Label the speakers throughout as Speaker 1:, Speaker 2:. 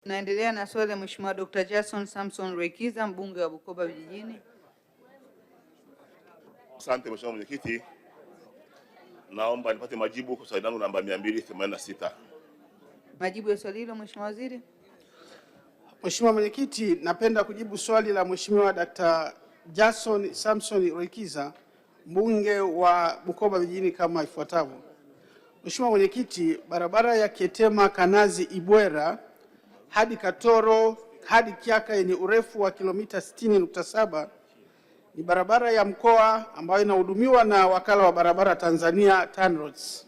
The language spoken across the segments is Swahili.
Speaker 1: Naendelea na swali la Mheshimiwa Dr. Jason Samson Rweikiza, mbunge wa Bukoba Vijijini.
Speaker 2: Asante Mheshimiwa Mwenyekiti. Naomba nipate majibu kwa swali langu namba 286.
Speaker 1: Majibu ya swali hilo Mheshimiwa Waziri.
Speaker 3: Mheshimiwa Mwenyekiti, napenda kujibu swali la Mheshimiwa Dr. Jason Samson Rweikiza, mbunge wa Bukoba Vijijini kama ifuatavyo. Mheshimiwa Mwenyekiti, barabara ya Ketema Kanazi Ibwera hadi Katoro hadi Kiaka yenye urefu wa kilomita 60.7 ni barabara ya mkoa ambayo inahudumiwa na Wakala wa Barabara Tanzania TANROADS.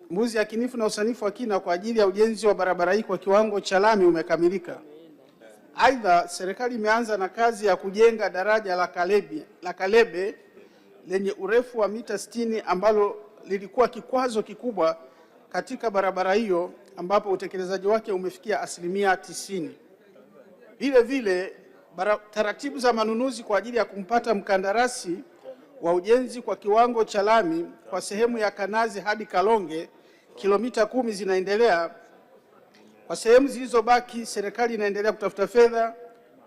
Speaker 3: Mbuzi yakinifu na usanifu wa kina kwa ajili ya ujenzi wa barabara hii kwa kiwango cha lami umekamilika. Aidha, serikali imeanza na kazi ya kujenga daraja la Kalebe lenye urefu wa mita 60 ambalo lilikuwa kikwazo kikubwa katika barabara hiyo, ambapo utekelezaji wake umefikia 90%. Vile vile taratibu za manunuzi kwa ajili ya kumpata mkandarasi wa ujenzi kwa kiwango cha lami kwa sehemu ya Kanazi hadi Kalonge kilomita 10 zinaendelea. Kwa sehemu zilizobaki serikali inaendelea kutafuta fedha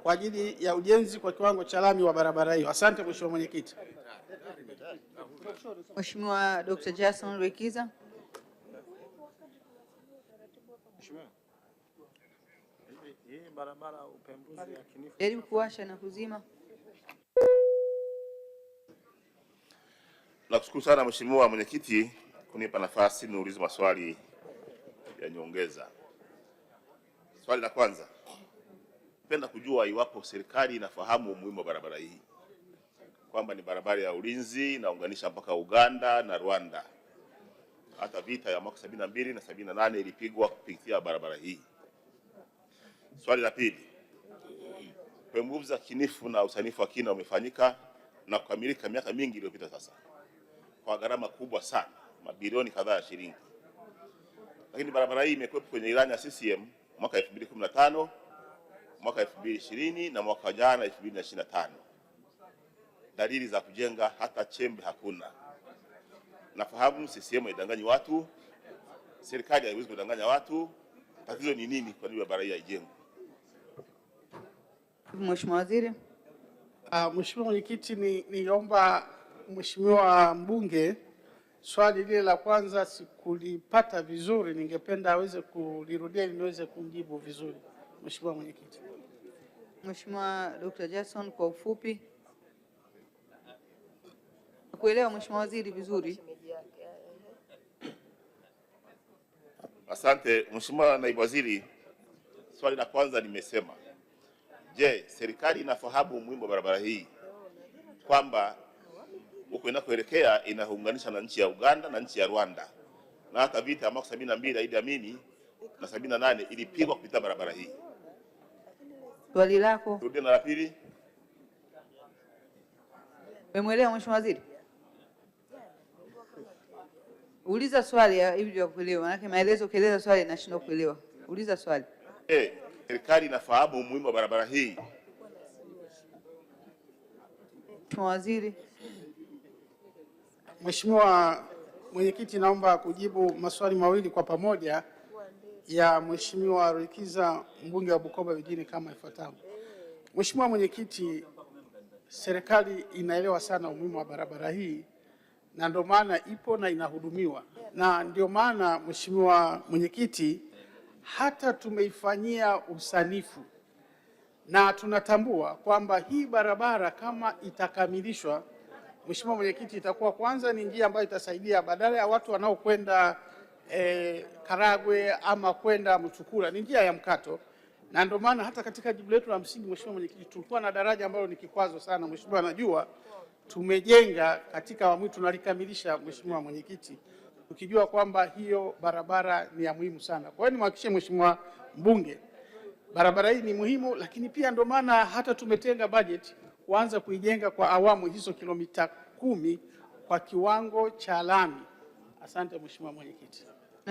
Speaker 3: kwa ajili ya ujenzi kwa kiwango cha lami wa barabara hiyo. Asante Mheshimiwa Mwenyekiti.
Speaker 1: Mheshimiwa Dr. Jason Rweikiza. Jaribu kuwasha na kuzima.
Speaker 2: Nakushukuru sana Mheshimiwa Mwenyekiti kunipa nafasi niulize maswali ya nyongeza. Swali la kwanza, napenda kujua iwapo serikali inafahamu umuhimu wa barabara hii, kwamba ni barabara ya ulinzi inaunganisha mpaka Uganda na Rwanda. Hata vita ya mwaka 72 na 78 ilipigwa kupitia barabara hii. Swali la pili, upembuzi yakinifu na usanifu wa kina umefanyika na kukamilika miaka mingi iliyopita sasa kwa gharama kubwa sana, mabilioni kadhaa ya shilingi. Lakini barabara hii imekuwepo kwenye ilani ya CCM mwaka 2015, mwaka 2020 na mwaka jana 2025. Dalili za kujenga hata chembe hakuna. Nafahamu CCM haidanganyi watu, serikali haiwezi kudanganya watu. Tatizo ni nini kwa nini barabara hii haijengwi?
Speaker 1: Mheshimiwa Waziri.
Speaker 3: Mheshimiwa Mwenyekiti, niomba Mheshimiwa mbunge swali lile la kwanza sikulipata vizuri, ningependa aweze kulirudia ili niweze kumjibu vizuri. Mheshimiwa Mwenyekiti.
Speaker 1: Mheshimiwa Dr. Jason, kwa ufupi. Kuelewa Mheshimiwa Waziri vizuri.
Speaker 2: Asante Mheshimiwa Naibu Waziri, swali la kwanza nimesema, je, serikali inafahamu umuhimu wa barabara hii, kwamba huko inakoelekea inaunganisha na nchi ya Uganda na nchi ya Rwanda, na hata vita ya mwaka 72 Idi Amin na 78 ilipigwa kupitia barabara hii?
Speaker 1: Swali lako.
Speaker 2: Turudi na la pili.
Speaker 1: Umeelewa Mheshimiwa Waziri? Uliza swali hivi ya kuelewa, maana maelezo keleza swali nashindwa kuelewa. Uliza swali.
Speaker 2: Serikali inafahamu umuhimu wa barabara hii?
Speaker 1: Mheshimiwa Waziri.
Speaker 3: Mheshimiwa Mwenyekiti, naomba kujibu maswali mawili kwa pamoja ya Mheshimiwa Rweikiza, mbunge wa Bukoba Vijijini kama ifuatavyo. Mheshimiwa Mwenyekiti, serikali inaelewa sana umuhimu wa barabara hii na ndio maana ipo na inahudumiwa, na ndio maana Mheshimiwa Mwenyekiti hata tumeifanyia usanifu na tunatambua kwamba hii barabara kama itakamilishwa, Mheshimiwa Mwenyekiti, itakuwa kwanza ni njia ambayo itasaidia badala ya watu wanaokwenda Karagwe ama kwenda Mtukula, ni njia ya mkato. Na ndio maana hata katika jibu letu la msingi Mheshimiwa Mwenyekiti, tulikuwa na daraja ambalo ni kikwazo sana, Mheshimiwa anajua, tumejenga katika awamu tunalikamilisha Mheshimiwa Mwenyekiti, tukijua kwamba hiyo barabara ni ya muhimu sana. Kwa hiyo nimhakikishie Mheshimiwa mbunge barabara hii ni muhimu, lakini pia ndio maana hata tumetenga bajeti kuanza kuijenga kwa awamu hizo kilomita 10 kwa kiwango cha lami. Asante Mheshimiwa Mwenyekiti.